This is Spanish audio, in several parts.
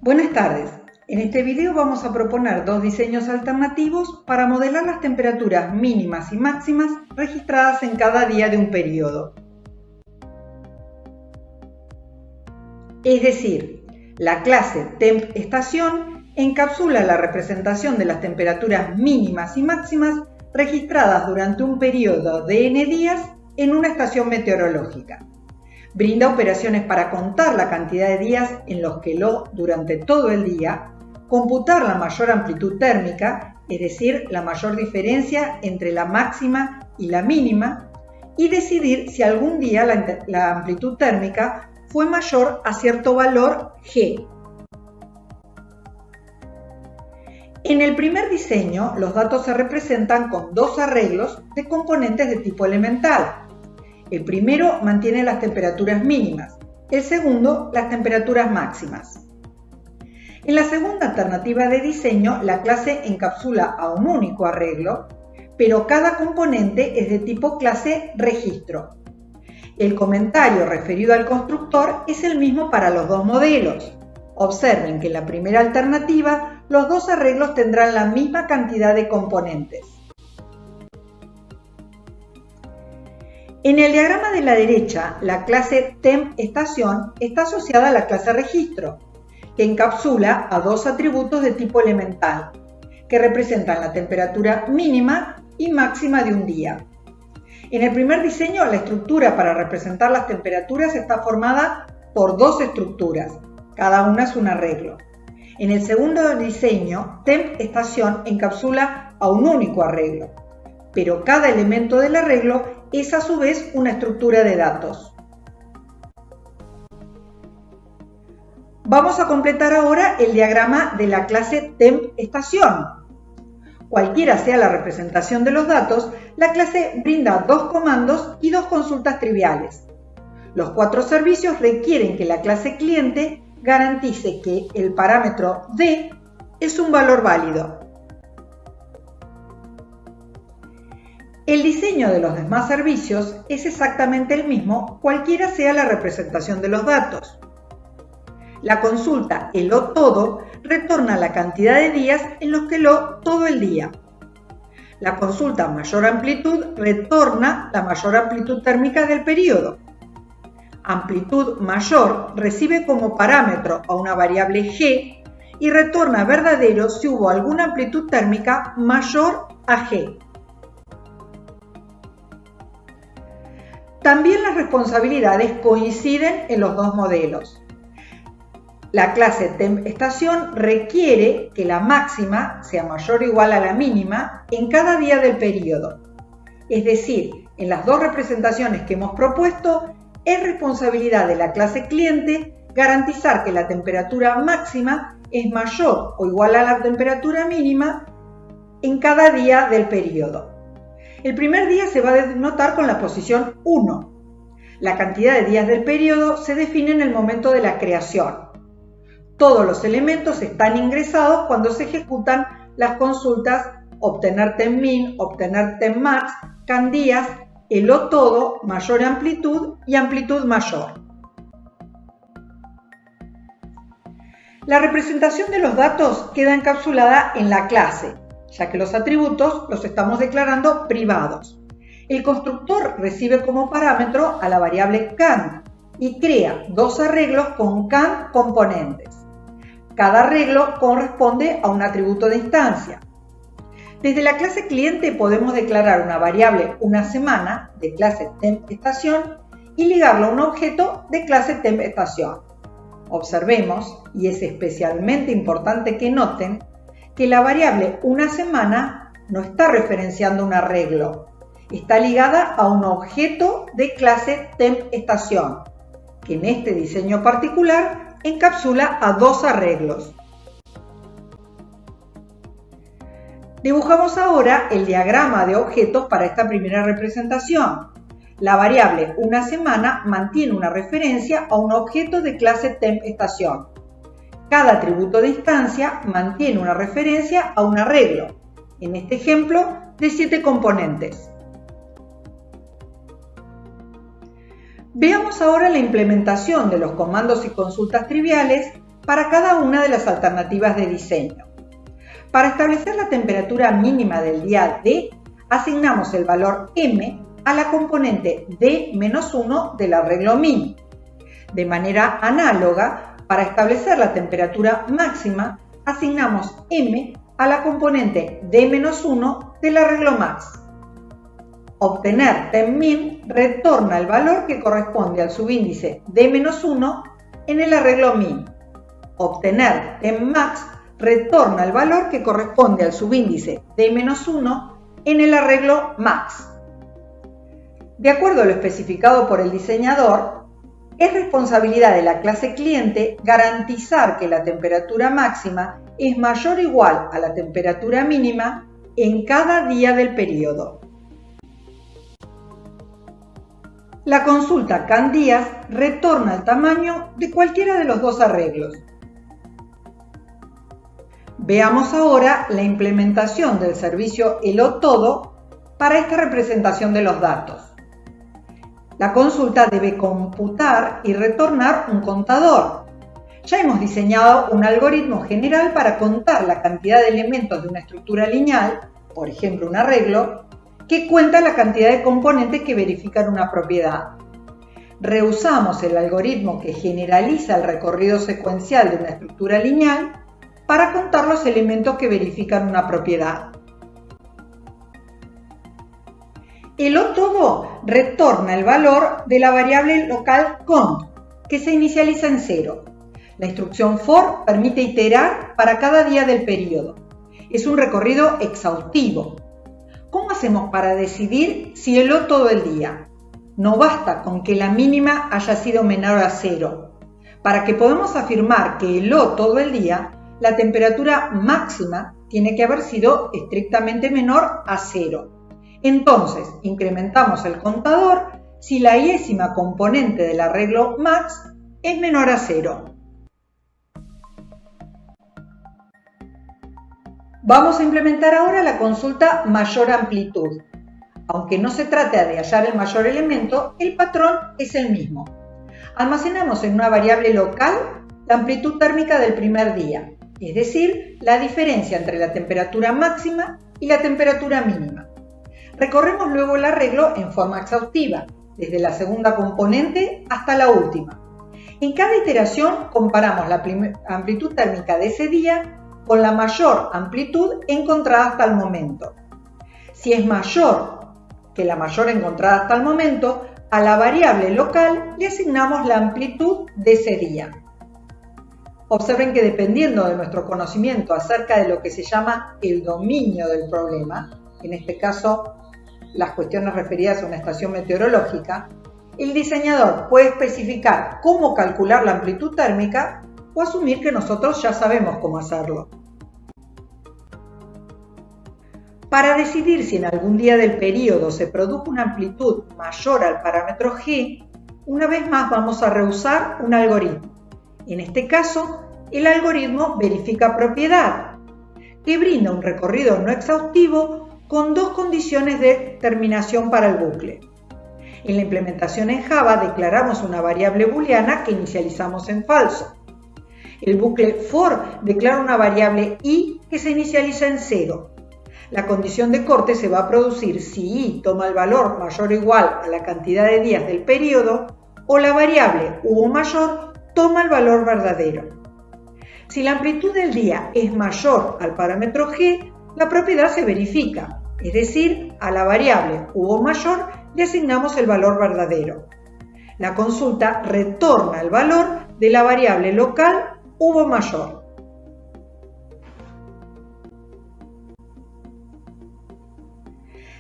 Buenas tardes. En este video vamos a proponer dos diseños alternativos para modelar las temperaturas mínimas y máximas registradas en cada día de un periodo. Es decir, la clase Temp-Estación encapsula la representación de las temperaturas mínimas y máximas registradas durante un periodo de n días en una estación meteorológica. Brinda operaciones para contar la cantidad de días en los que durante todo el día, computar la mayor amplitud térmica, es decir, la mayor diferencia entre la máxima y la mínima, y decidir si algún día la amplitud térmica fue mayor a cierto valor G. En el primer diseño, los datos se representan con dos arreglos de componentes de tipo elemental. El primero mantiene las temperaturas mínimas, el segundo las temperaturas máximas. En la segunda alternativa de diseño, la clase encapsula a un único arreglo, pero cada componente es de tipo clase registro. El comentario referido al constructor es el mismo para los dos modelos. Observen que en la primera alternativa, los dos arreglos tendrán la misma cantidad de componentes. En el diagrama de la derecha, la clase Temp-Estación está asociada a la clase registro, que encapsula a dos atributos de tipo elemental, que representan la temperatura mínima y máxima de un día. En el primer diseño, la estructura para representar las temperaturas está formada por dos estructuras, cada una es un arreglo. En el segundo diseño, Temp-Estación encapsula a un único arreglo, pero cada elemento del arreglo es a su vez una estructura de datos. Vamos a completar ahora el diagrama de la clase Temp-Estación. Cualquiera sea la representación de los datos, la clase brinda dos comandos y dos consultas triviales. Los cuatro servicios requieren que la clase cliente garantice que el parámetro D es un valor válido. El diseño de los demás servicios es exactamente el mismo, cualquiera sea la representación de los datos. La consulta ELO_TODO retorna la cantidad de días en los que todo el día. La consulta mayor amplitud retorna la mayor amplitud térmica del periodo. Amplitud mayor recibe como parámetro a una variable G y retorna verdadero si hubo alguna amplitud térmica mayor a G. También las responsabilidades coinciden en los dos modelos. La clase Temp-Estación requiere que la máxima sea mayor o igual a la mínima en cada día del periodo. Es decir, en las dos representaciones que hemos propuesto, es responsabilidad de la clase cliente garantizar que la temperatura máxima es mayor o igual a la temperatura mínima en cada día del periodo. El primer día se va a denotar con la posición 1. La cantidad de días del periodo se define en el momento de la creación. Todos los elementos están ingresados cuando se ejecutan las consultas obtener Temp-Min, obtener Temp-Max, CANDías, ELO_TODO, mayor amplitud y amplitud mayor. La representación de los datos queda encapsulada en la clase, ya que los atributos los estamos declarando privados. El constructor recibe como parámetro a la variable CAND y crea dos arreglos con CAND componentes. Cada arreglo corresponde a un atributo de instancia. Desde la clase cliente podemos declarar una variable una semana de clase Temp-Estación y ligarlo a un objeto de clase Temp-Estación. Observemos, y es especialmente importante que noten, que la variable una semana no está referenciando un arreglo, está ligada a un objeto de clase Temp-Estación, que en este diseño particular encapsula a dos arreglos. Dibujamos ahora el diagrama de objetos para esta primera representación. La variable una semana mantiene una referencia a un objeto de clase Temp-Estación. Cada atributo de instancia mantiene una referencia a un arreglo, en este ejemplo de 7 componentes. Veamos ahora la implementación de los comandos y consultas triviales para cada una de las alternativas de diseño. Para establecer la temperatura mínima del día D, asignamos el valor M a la componente D-1 del arreglo min. De manera análoga, para establecer la temperatura máxima, asignamos M a la componente D-1 del arreglo max. Obtener temmin retorna el valor que corresponde al subíndice D-1 en el arreglo min. Obtener temmax retorna el valor que corresponde al subíndice D-1 en el arreglo max. De acuerdo a lo especificado por el diseñador, es responsabilidad de la clase cliente garantizar que la temperatura máxima es mayor o igual a la temperatura mínima en cada día del periodo. La consulta CAN-días retorna el tamaño de cualquiera de los dos arreglos. Veamos ahora la implementación del servicio ELO-todo para esta representación de los datos. La consulta debe computar y retornar un contador. Ya hemos diseñado un algoritmo general para contar la cantidad de elementos de una estructura lineal, por ejemplo un arreglo, que cuenta la cantidad de componentes que verifican una propiedad. Reusamos el algoritmo que generaliza el recorrido secuencial de una estructura lineal para contar los elementos que verifican una propiedad. ELO-todo retorna el valor de la variable local cont, que se inicializa en 0. La instrucción for permite iterar para cada día del periodo. Es un recorrido exhaustivo. ¿Cómo hacemos para decidir si ELO todo el día? No basta con que la mínima haya sido menor a 0. Para que podamos afirmar que ELO todo el día, la temperatura máxima tiene que haber sido estrictamente menor a 0. Entonces, incrementamos el contador si la iésima componente del arreglo max es menor a 0. Vamos a implementar ahora la consulta mayor amplitud. Aunque no se trate de hallar el mayor elemento, el patrón es el mismo. Almacenamos en una variable local la amplitud térmica del primer día, es decir, la diferencia entre la temperatura máxima y la temperatura mínima. Recorremos luego el arreglo en forma exhaustiva, desde la segunda componente hasta la última. En cada iteración comparamos la amplitud térmica de ese día con la mayor amplitud encontrada hasta el momento. Si es mayor que la mayor encontrada hasta el momento, a la variable local le asignamos la amplitud de ese día. Observen que dependiendo de nuestro conocimiento acerca de lo que se llama el dominio del problema, en este caso las cuestiones referidas a una estación meteorológica, el diseñador puede especificar cómo calcular la amplitud térmica o asumir que nosotros ya sabemos cómo hacerlo. Para decidir si en algún día del periodo se produjo una amplitud mayor al parámetro G, una vez más vamos a reusar un algoritmo. En este caso, el algoritmo verifica propiedad, que brinda un recorrido no exhaustivo con dos condiciones de terminación para el bucle. En la implementación en Java declaramos una variable booleana que inicializamos en falso. El bucle for declara una variable i que se inicializa en 0. La condición de corte se va a producir si i toma el valor mayor o igual a la cantidad de días del periodo o la variable u mayor toma el valor verdadero. Si la amplitud del día es mayor al parámetro g, la propiedad se verifica, es decir, a la variable u mayor le asignamos el valor verdadero. La consulta retorna el valor de la variable local u mayor.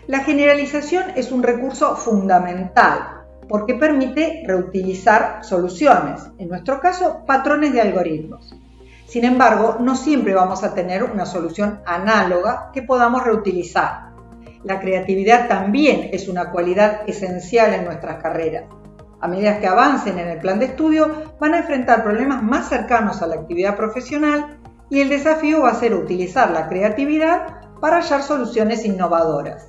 La generalización es un recurso fundamental porque permite reutilizar soluciones, en nuestro caso, patrones de algoritmos. Sin embargo, no siempre vamos a tener una solución análoga que podamos reutilizar. La creatividad también es una cualidad esencial en nuestras carreras. A medida que avancen en el plan de estudio, van a enfrentar problemas más cercanos a la actividad profesional y el desafío va a ser utilizar la creatividad para hallar soluciones innovadoras.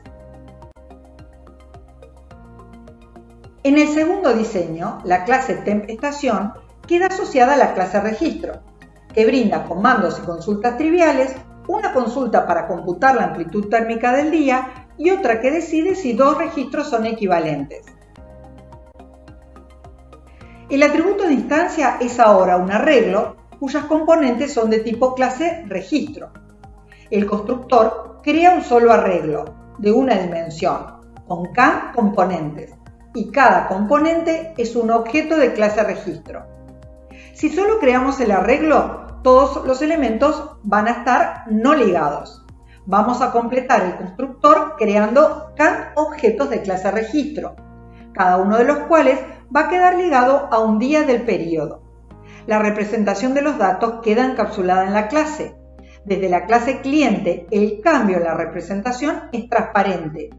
En el segundo diseño, la clase temp estación queda asociada a la clase registro. que brinda comandos y consultas triviales, una consulta para computar la amplitud térmica del día y otra que decide si dos registros son equivalentes. El atributo de instancia es ahora un arreglo cuyas componentes son de tipo clase registro. El constructor crea un solo arreglo de una dimensión con k componentes y cada componente es un objeto de clase registro. Si solo creamos el arreglo, todos los elementos van a estar no ligados. Vamos a completar el constructor creando k objetos de clase registro, cada uno de los cuales va a quedar ligado a un día del periodo. La representación de los datos queda encapsulada en la clase. Desde la clase cliente, el cambio en la representación es transparente.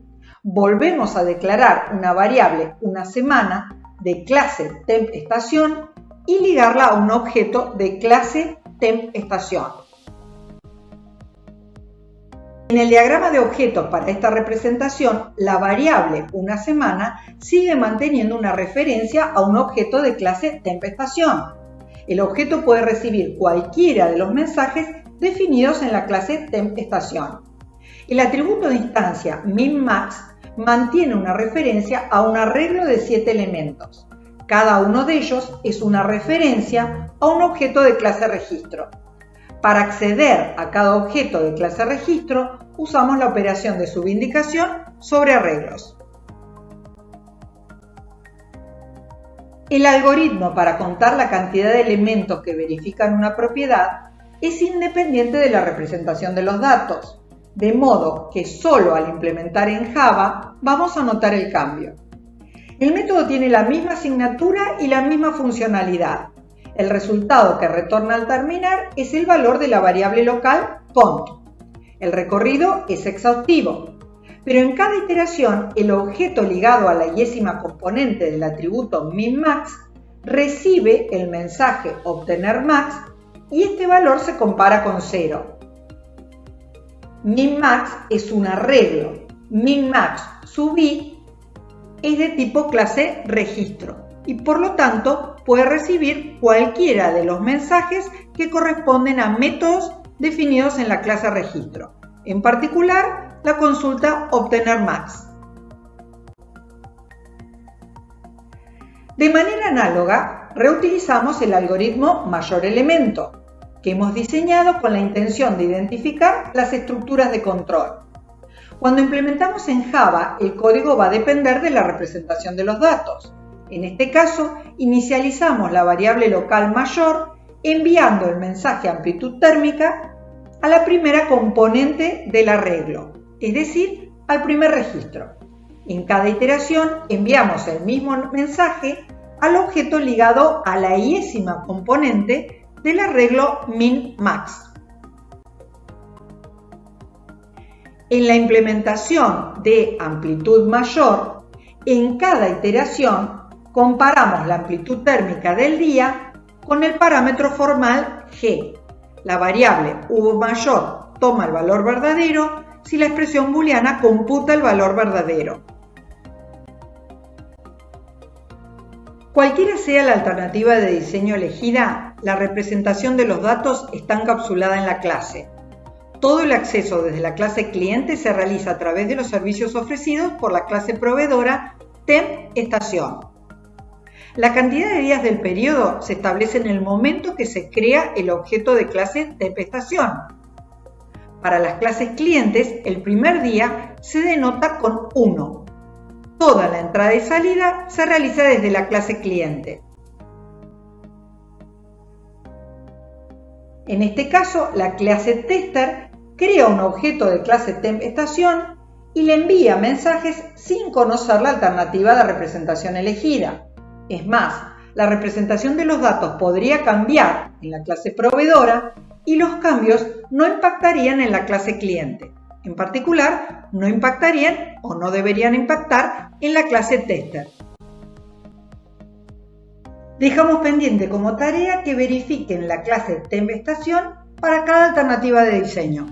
Volvemos a declarar una variable una semana de clase temp_estación y ligarla a un objeto de clase temp_estación. En el diagrama de objetos para esta representación, la variable una semana sigue manteniendo una referencia a un objeto de clase temp_estación. El objeto puede recibir cualquiera de los mensajes definidos en la clase temp_estación. El atributo de instancia min_max mantiene una referencia a un arreglo de 7 elementos. Cada uno de ellos es una referencia a un objeto de clase registro. Para acceder a cada objeto de clase registro, usamos la operación de subindicación sobre arreglos. El algoritmo para contar la cantidad de elementos que verifican una propiedad es independiente de la representación de los datos, de modo que solo al implementar en Java vamos a notar el cambio. El método tiene la misma asignatura y la misma funcionalidad. El resultado que retorna al terminar es el valor de la variable local cont. El recorrido es exhaustivo, pero en cada iteración el objeto ligado a la y-ésima componente del atributo min_max recibe el mensaje obtener max y este valor se compara con 0. Min_max es un arreglo. Min_max sub i es de tipo clase registro y por lo tanto puede recibir cualquiera de los mensajes que corresponden a métodos definidos en la clase registro, en particular la consulta obtener max. De manera análoga, reutilizamos el algoritmo mayor elemento, que hemos diseñado con la intención de identificar las estructuras de control. Cuando implementamos en Java, el código va a depender de la representación de los datos. En este caso, inicializamos la variable local mayor enviando el mensaje amplitud térmica a la primera componente del arreglo, es decir, al primer registro. En cada iteración enviamos el mismo mensaje al objeto ligado a la y-ésima componente del arreglo min_max. En la implementación de amplitud mayor, en cada iteración comparamos la amplitud térmica del día con el parámetro formal g. La variable u mayor toma el valor verdadero si la expresión booleana computa el valor verdadero. Cualquiera sea la alternativa de diseño elegida, la representación de los datos está encapsulada en la clase. Todo el acceso desde la clase cliente se realiza a través de los servicios ofrecidos por la clase proveedora temp_estación. La cantidad de días del periodo se establece en el momento que se crea el objeto de clase temp_estación. Para las clases clientes, el primer día se denota con 1. Toda la entrada y salida se realiza desde la clase cliente. En este caso, la clase tester crea un objeto de clase temp_estación y le envía mensajes sin conocer la alternativa de representación elegida. Es más, la representación de los datos podría cambiar en la clase proveedora y los cambios no impactarían en la clase cliente. En particular, no impactarían o no deberían impactar en la clase tester. Dejamos pendiente como tarea que verifiquen la clase temp_estación para cada alternativa de diseño.